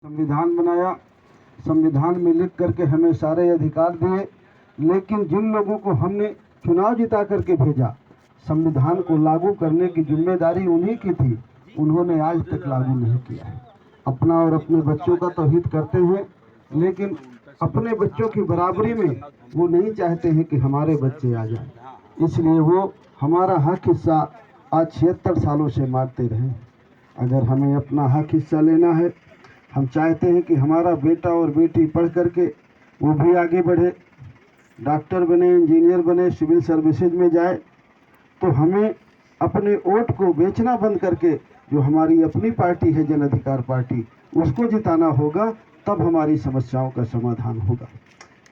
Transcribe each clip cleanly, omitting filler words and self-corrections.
संविधान बनाया, संविधान में लिख करके हमें सारे अधिकार दिए, लेकिन जिन लोगों को हमने चुनाव जिता करके भेजा, संविधान को लागू करने की जिम्मेदारी उन्हीं की थी, उन्होंने आज तक लागू नहीं किया है। अपना और अपने बच्चों का तो हित करते हैं, लेकिन अपने बच्चों की बराबरी में वो नहीं चाहते हैं कि हमारे बच्चे आ जाएं। इसलिए वो हमारा हक हिस्सा आज 76 सालों से मारते रहे। अगर हमें अपना हक हिस्सा लेना है, हम चाहते हैं कि हमारा बेटा और बेटी पढ़ करके वो भी आगे बढ़े, डॉक्टर बने, इंजीनियर बने, सिविल सर्विसेज में जाए, तो हमें अपने वोट को बेचना बंद करके जो हमारी अपनी पार्टी है, जन अधिकार पार्टी, उसको जिताना होगा, तब हमारी समस्याओं का समाधान होगा।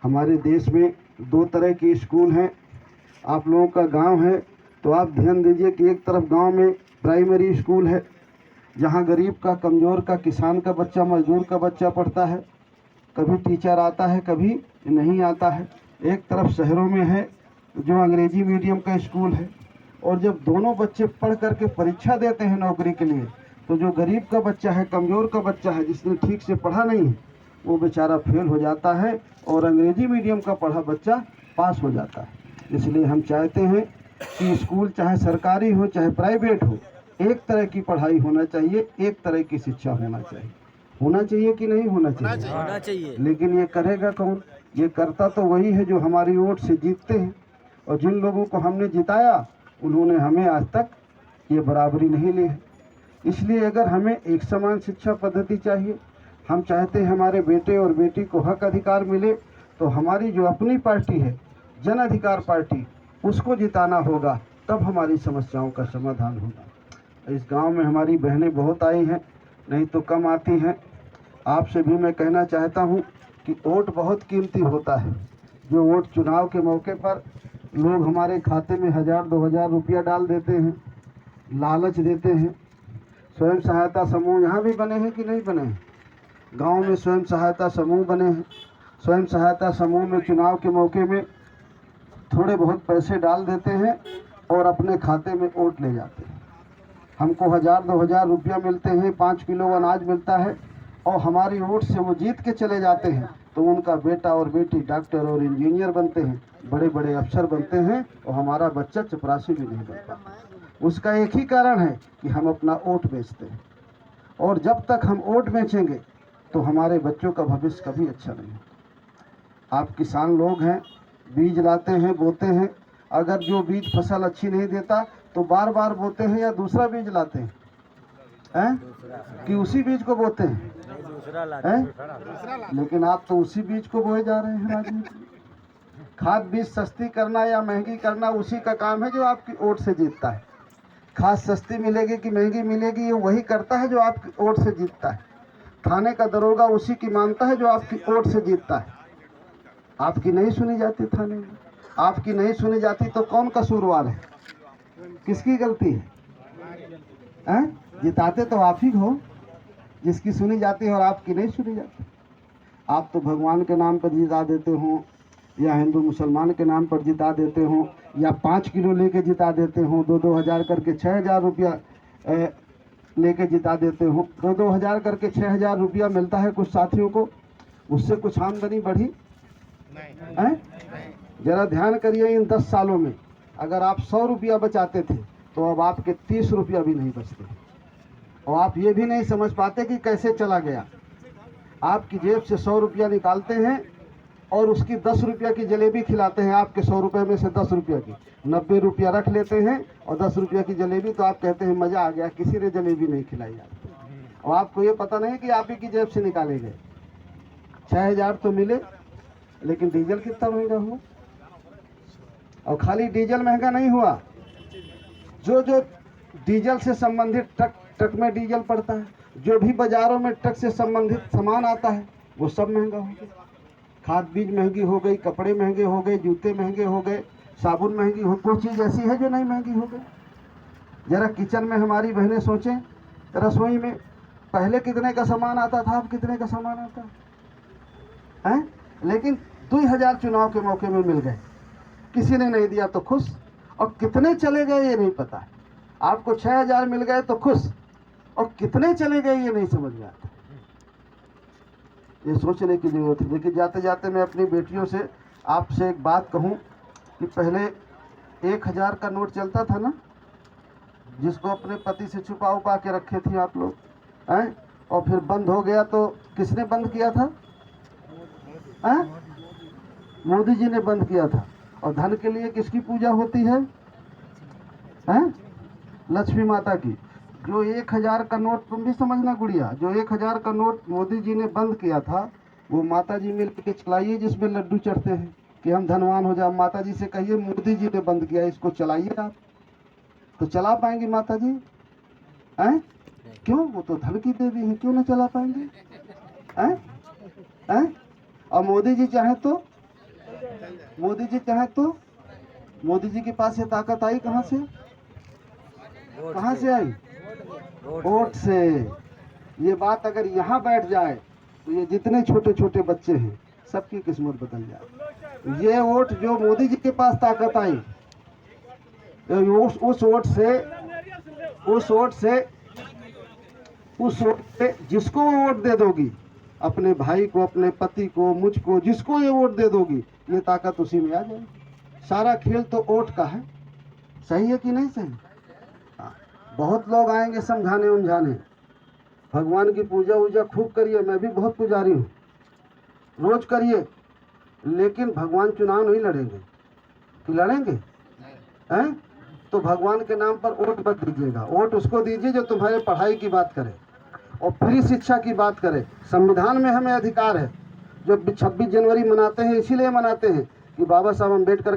हमारे देश में 2 तरह के स्कूल हैं। आप लोगों का गांव है तो आप ध्यान दीजिए कि एक तरफ गांव में प्राइमरी स्कूल है, जहां गरीब का, कमज़ोर का, किसान का बच्चा, मजदूर का बच्चा पढ़ता है। कभी टीचर आता है, कभी नहीं आता है। एक तरफ शहरों में है जो अंग्रेजी मीडियम का स्कूल है, और जब दोनों बच्चे पढ़ करके परीक्षा देते हैं नौकरी के लिए, तो जो गरीब का बच्चा है, कमज़ोर का बच्चा है, जिसने ठीक से पढ़ा नहीं है, वो बेचारा फेल हो जाता है, और अंग्रेजी मीडियम का पढ़ा बच्चा पास हो जाता है। इसलिए हम चाहते हैं कि स्कूल चाहे सरकारी हो चाहे प्राइवेट हो, एक तरह की पढ़ाई होना चाहिए, एक तरह की शिक्षा होना चाहिए। होना चाहिए कि नहीं होना चाहिए? होना चाहिए। लेकिन ये करेगा कौन? ये करता तो वही है जो हमारी वोट से जीतते हैं, और जिन लोगों को हमने जिताया उन्होंने हमें आज तक ये बराबरी नहीं ली है। इसलिए अगर हमें एक समान शिक्षा पद्धति चाहिए, हम चाहते हैं हमारे बेटे और बेटी को हक अधिकार मिले, तो हमारी जो अपनी पार्टी है, जन अधिकार पार्टी, उसको जिताना होगा, तब हमारी समस्याओं का समाधान होगा। इस गांव में हमारी बहनें बहुत आई हैं, नहीं तो कम आती हैं। आपसे भी मैं कहना चाहता हूं कि वोट बहुत कीमती होता है। जो वोट चुनाव के मौके पर लोग हमारे खाते में 1000-2000 रुपया डाल देते हैं, लालच देते हैं। स्वयं सहायता समूह यहाँ भी बने हैं कि नहीं बने हैं? गाँव में स्वयं सहायता समूह बने हैं। स्वयं सहायता समूह में चुनाव के मौके में थोड़े बहुत पैसे डाल देते हैं और अपने खाते में वोट ले जाते हैं। हमको 1000-2000 रुपया मिलते हैं, 5 किलो अनाज मिलता है, और हमारी वोट से वो जीत के चले जाते हैं, तो उनका बेटा और बेटी डॉक्टर और इंजीनियर बनते हैं, बड़े बड़े अफसर बनते हैं, और हमारा बच्चा चपरासी भी नहीं बनता। उसका एक ही कारण है कि हम अपना वोट बेचते हैं, और जब तक हम वोट बेचेंगे तो हमारे बच्चों का भविष्य कभी अच्छा नहीं होगा। आप किसान लोग हैं, बीज लाते हैं, बोते हैं, अगर जो बीज फसल अच्छी नहीं देता तो बार बार बोते हैं या दूसरा बीज लाते हैं, कि उसी बीज को बोते हैं, लेकिन आप तो उसी बीज को बोए जा रहे हैं। राजनीति खाद बीज सस्ती करना या महंगी करना उसी का काम है जो आपकी वोट से जीतता है। खाद सस्ती मिलेगी कि महंगी मिलेगी, ये वही करता है जो आपकी वोट से जीतता है। थाने का दरोगा उसी की मानता है जो आपकी वोट से जीतता है। आपकी नहीं सुनी जाती थाने में, आपकी नहीं सुनी जाती तो कौन कसूरवार है? किसकी गलती है? जिताते तो आप ही हो, जिसकी सुनी जाती है और आपकी नहीं सुनी जाती। आप तो भगवान के नाम पर जिता देते हो, या हिंदू मुसलमान के नाम पर जिता देते हो, या 5 किलो लेके जिता देते हो, 2-2 हज़ार करके 6000 रुपया लेके जिता देते हो। 2-2 हज़ार करके 6000 रुपया मिलता है कुछ साथियों को, उससे कुछ आमदनी बढ़ी है? जरा ध्यान करिए, इन 10 सालों में अगर आप 100 रुपया बचाते थे तो अब आपके 30 रुपया भी नहीं बचते, और आप ये भी नहीं समझ पाते कि कैसे चला गया। आपकी जेब से 100 रुपया निकालते हैं और उसकी 10 रुपया की जलेबी खिलाते हैं। आपके 100 रुपये में से 10 रुपया की 90 रुपया रख लेते हैं, और 10 रुपया की जलेबी, तो आप कहते हैं मज़ा आ गया, किसी ने जलेबी नहीं खिलाई आपको। और आपको ये पता नहीं कि आप ही की जेब से निकाले गए। 6000 तो मिले, लेकिन डीजल कितना महंगा हुआ। और खाली डीजल महंगा नहीं हुआ, जो जो डीजल से संबंधित ट्रक में डीजल पड़ता है, जो भी बाजारों में ट्रक से संबंधित सामान आता है, वो सब महंगा हो गया। खाद बीज महंगी हो गई, कपड़े महंगे हो गए, जूते महंगे हो गए, साबुन महंगी हो। कोई चीज़ ऐसी है जो नहीं महंगी हो गई? जरा किचन में हमारी बहनें सोचें, रसोई में पहले कितने का सामान आता था, अब कितने का सामान आता है? लेकिन 2000 चुनाव के मौके में मिल गए, किसी ने नहीं दिया तो खुश, और कितने चले गए ये नहीं पता है। आपको 6000 मिल गए तो खुश, और कितने चले गए ये नहीं समझ में आता। ये सोचने की जरूरत है। देखिए जाते जाते मैं अपनी बेटियों से आपसे एक बात कहूँ कि पहले 1000 का नोट चलता था ना, जिसको अपने पति से छुपा उपा के रखे थे आप लोग हैं, और फिर बंद हो गया तो किसने बंद किया था? हैं? मोदी जी ने बंद किया था। और धन के लिए किसकी पूजा होती है? हैं? लक्ष्मी माता की। जो 1000 का नोट, तुम भी समझना गुड़िया, जो 1000 का नोट मोदी जी ने बंद किया था, वो माता जी मिल के चलाइए, जिसमें लड्डू चढ़ते हैं कि हम धनवान हो जाए। माता जी से कहिए मोदी जी ने बंद किया, इसको चलाइए आप, तो चला पाएंगी माता जी? हैं? क्यों? वो तो धन की देवी है, क्यों ना चला पाएंगे? हैं? हैं? और मोदी जी चाहे तो, मोदी जी चाहे तो, मोदी जी के पास ये ताकत आई कहाँ से? कहाँ से आई? वोट से। ये बात अगर यहाँ बैठ जाए तो ये जितने छोटे छोटे बच्चे हैं सबकी किस्मत बदल जाए। ये वोट जो मोदी जी के पास ताकत आई, उस वोट से जिसको वो वोट दे दोगी, अपने भाई को, अपने पति को, मुझको, जिसको ये वोट दे दोगी, ये ताकत उसी में आ जाएगी। सारा खेल तो वोट का है। सही है कि नहीं सही? बहुत लोग आएंगे समझाने उमझाने, भगवान की पूजा वूजा खूब करिए, मैं भी बहुत पुजारी हूँ, रोज करिए, लेकिन भगवान चुनाव नहीं लड़ेंगे कि लड़ेंगे? हैं? तो भगवान के नाम पर वोट मत दीजिएगा। वोट उसको दीजिए जो तुम्हारे पढ़ाई की बात करे और फ्री शिक्षा की बात करे। संविधान में हमें अधिकार है। जो 26 जनवरी मनाते हैं इसीलिए मनाते हैं कि बाबा साहब अम्बेडकर